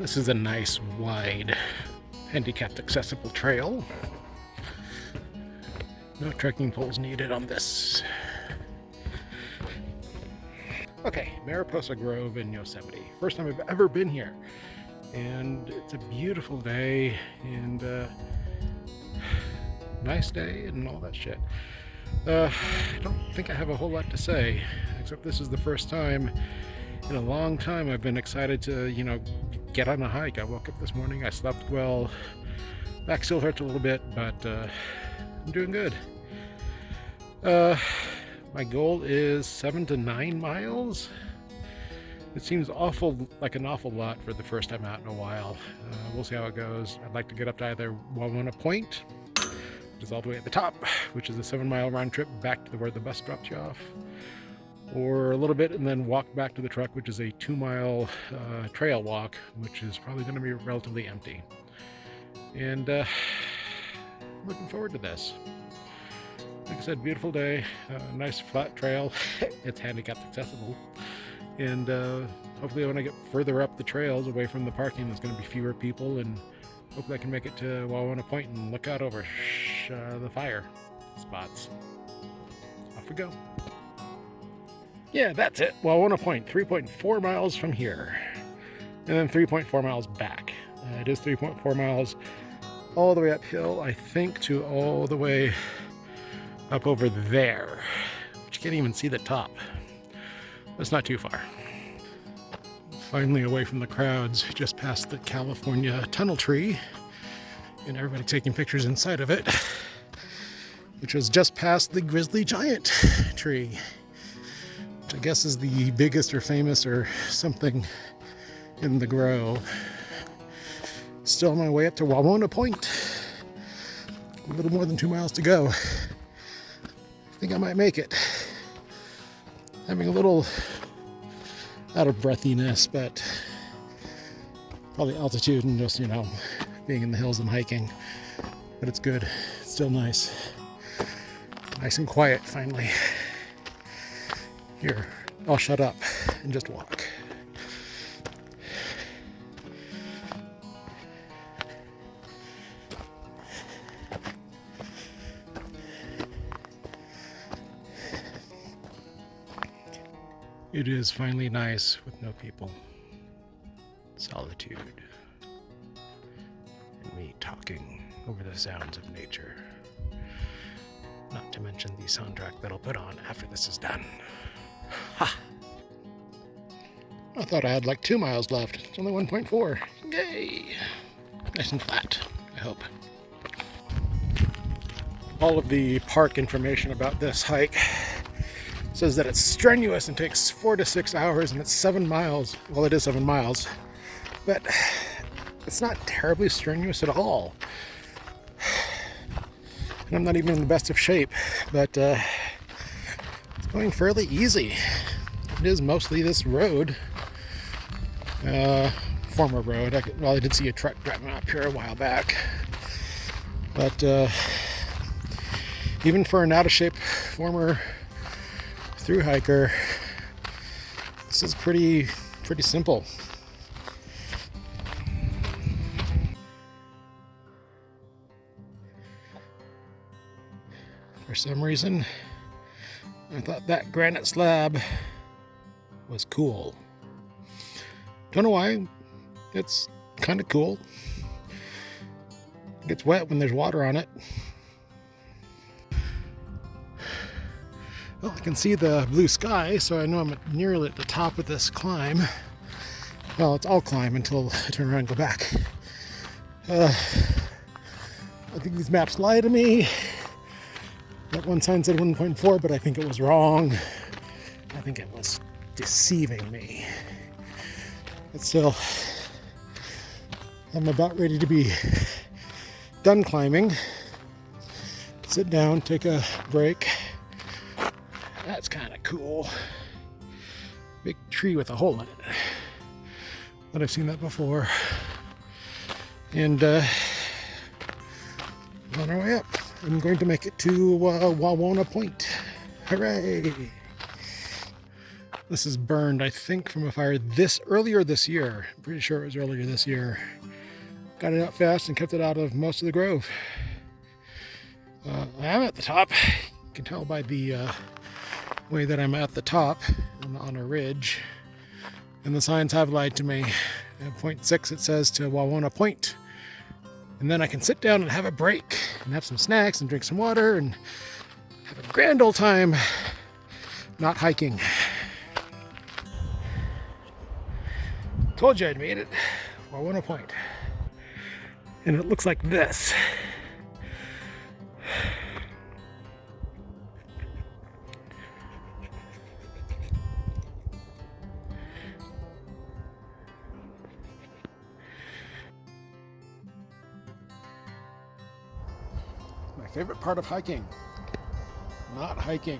This is a nice, wide, handicapped accessible trail. No trekking poles needed on this. Okay, Mariposa Grove in Yosemite. First time I've ever been here. And it's a beautiful day and nice day and all that shit. I don't think I have a whole lot to say, except this is the first time in a long time I've been excited to, get on a hike. I woke up this morning, I slept well, back still hurts a little bit, but I'm doing good. My goal is 7 to 9 miles. It seems like an awful lot for the first time out in a while. We'll see how it goes. I'd like to get up to either Wawona Point, which is all the way at the top, which is a 7-mile round trip back to where the bus drops you off, or a little bit and then walk back to the truck, which is a 2-mile trail walk, which is probably going to be relatively empty. And looking forward to this. Like I said, beautiful day, nice flat trail. It's handicapped accessible. And hopefully when I get further up the trails away from the parking, there's going to be fewer people, and hopefully I can make it to Wawona Point and look out over the fire spots. Off we go. Yeah, that's it. Wawona Point, 3.4 miles from here. And then 3.4 miles back. It is 3.4 miles all the way uphill, I think, to all the way up over there. But you can't even see the top. That's not too far. Finally away from the crowds, just past the California tunnel tree, and everybody taking pictures inside of it, which was just past the grizzly giant tree, which I guess is the biggest or famous or something in the grove. Still on my way up to Wawona Point. A little more than 2 miles to go. I think I might make it. Having a little out of breathiness, but probably altitude and just, being in the hills and hiking. But it's good. It's still nice. Nice and quiet, finally. Here, I'll shut up and just walk. It is finally nice with no people. Solitude. And me talking over the sounds of nature. Not to mention the soundtrack that I'll put on after this is done. Ha! I thought I had like 2 miles left. It's only 1.4. Yay! Nice and flat, I hope. All of the park information about this hike says that it's strenuous and takes 4 to 6 hours, and it's 7 miles. Well, it is 7 miles, but it's not terribly strenuous at all. And I'm not even in the best of shape, but it's going fairly easy. It is mostly this road, former road. I did see a truck driving up here a while back, but even for an out-of-shape former through hiker, this is pretty simple. For some reason, I thought that granite slab was cool. Don't know why. It's kind of cool. It gets wet when there's water on it. Well, I can see the blue sky, so I know I'm nearly at the top of this climb. Well, it's all climb until I turn around and go back. I think these maps lie to me. That one sign said 1.4, but I think it was wrong. I think it was deceiving me. But still, I'm about ready to be done climbing. Sit down, take a break. That's kind of cool. Big tree with a hole in it. But I've seen that before. And on our way up, I'm going to make it to Wawona Point. Hooray! This is burned, I think, from a fire earlier this year. I'm pretty sure it was earlier this year. Got it out fast and kept it out of most of the grove. I am at the top. You can tell by the way that I'm at the top on a ridge. And the signs have lied to me. At point 6 it says to Wawona Point. And then I can sit down and have a break and have some snacks and drink some water and have a grand old time not hiking. Told you I'd made it. Wawona Point. And it looks like this. My favorite part of hiking, not hiking.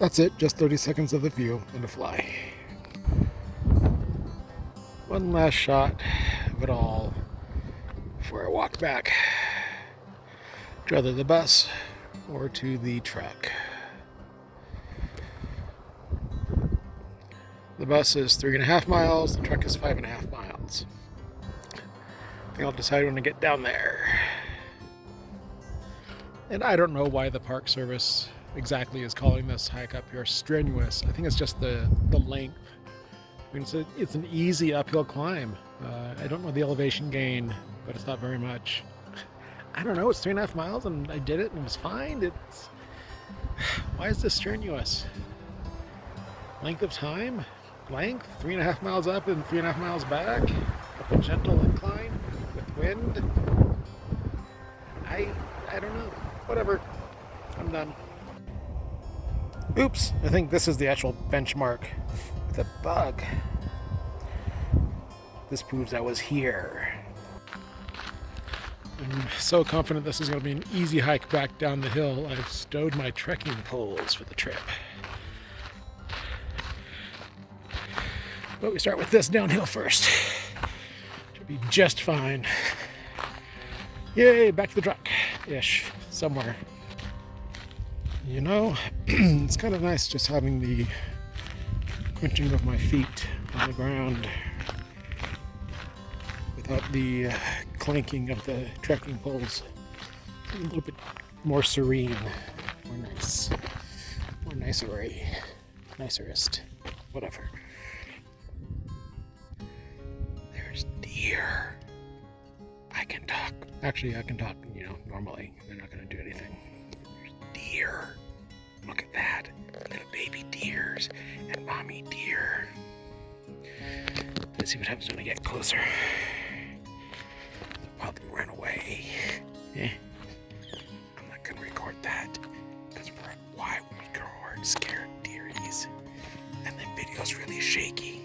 That's it, just 30 seconds of the view and a fly. One last shot of it all before I walk back to either the bus or to the truck. The bus is 3.5 miles, the truck is 5.5 miles. I think I'll decide when I get down there. And I don't know why the Park Service exactly is calling this hike up here strenuous. I think it's just the length. I mean, it's an easy uphill climb. I don't know the elevation gain, but it's not very much. I don't know, it's 3.5 miles and I did it and it was fine. Why is this strenuous? Length of time? Length? 3.5 miles up and 3.5 miles back? Up a gentle incline with wind? I don't know. Whatever. I'm done. Oops, I think this is the actual benchmark. The bug. This proves I was here. I'm so confident this is going to be an easy hike back down the hill. I've stowed my trekking poles for the trip. But we start with this downhill first. Should be just fine. Yay, back to the truck. Ish, somewhere. You know, it's kind of nice just having the crunching of my feet on the ground without the clanking of the trekking poles. A little bit more serene, more nice, more nicerest, whatever. There's deer. I can talk. Actually, I can talk, normally. They're not going to do anything. There's deer. Look at that. Little baby deers and mommy deer. Let's see what happens when I get closer. They'll probably run away. I'm not going to record that because we're at why we record scared deeries. And the video's really shaky.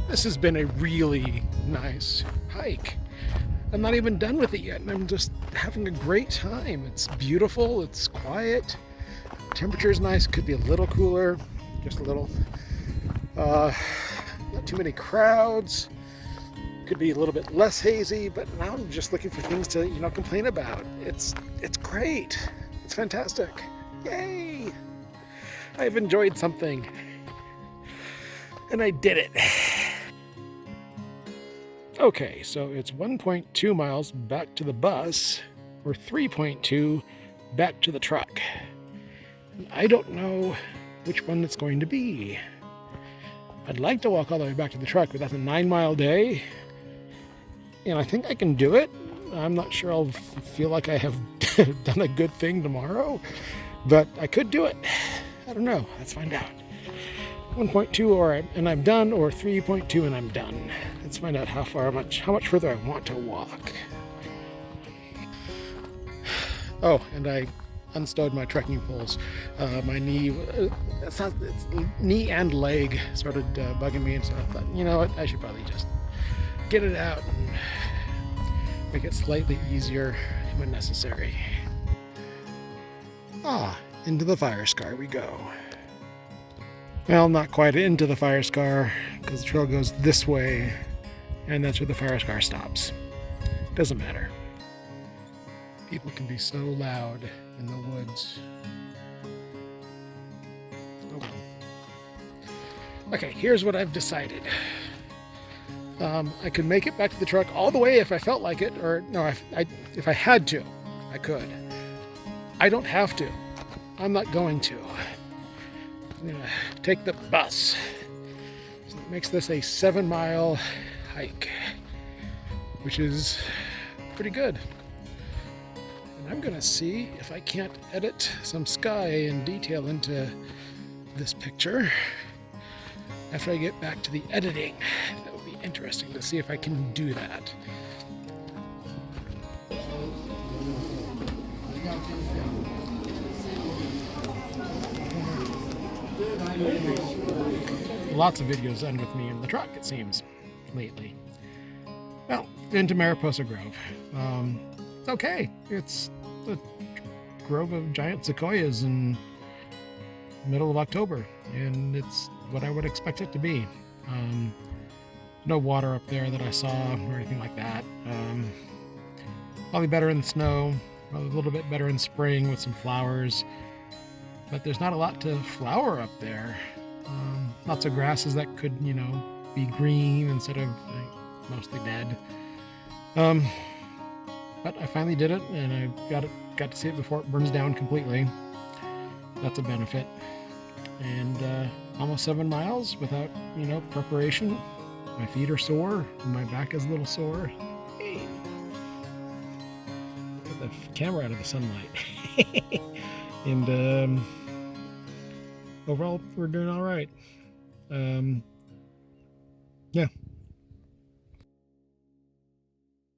This has been a really nice hike. I'm not even done with it yet, and I'm just having a great time. It's beautiful, it's quiet, temperature's nice, could be a little cooler, just a little. Not too many crowds, could be a little bit less hazy, but now I'm just looking for things to, complain about. It's great, it's fantastic, yay! I've enjoyed something, and I did it. Okay, so it's 1.2 miles back to the bus, or 3.2 back to the truck. I don't know which one it's going to be. I'd like to walk all the way back to the truck, but that's a 9-mile day. and I think I can do it. I'm not sure I'll feel like I have done a good thing tomorrow, but I could do it. I don't know. Let's find out. 1.2 and I'm done, or 3.2 and I'm done. Let's find out how much further I want to walk. Oh, and I unstowed my trekking poles. My knee, it's knee and leg started bugging me, and so I thought, you know what, I should probably just get it out and make it slightly easier when necessary. Into the fire scar we go. Well, not quite into the fire scar, because the trail goes this way, and that's where the fire scar stops. Doesn't matter. People can be so loud in the woods. Oh well. Okay, here's what I've decided. I could make it back to the truck all the way if I felt like it, or no, if I had to, I could. I don't have to. I'm not going to. I'm gonna take the bus. So that makes this a 7-mile hike, which is pretty good. And I'm gonna see if I can't edit some sky and detail into this picture after I get back to the editing. That would be interesting to see if I can do that. Lots of videos end with me in the truck, it seems, lately. Well, into Mariposa Grove. It's okay. It's a grove of giant sequoias in the middle of October, and it's what I would expect it to be. No water up there that I saw or anything like that. Probably better in the snow, probably a little bit better in spring with some flowers. But there's not a lot to flower up there. Lots of grasses that could, you know, be green instead of mostly dead. But I finally did it, and I got to see it before it burns down completely. That's a benefit. And almost 7 miles without, you know, preparation. My feet are sore, and my back is a little sore. Hey. Get the camera out of the sunlight. And overall, we're doing all right. Yeah,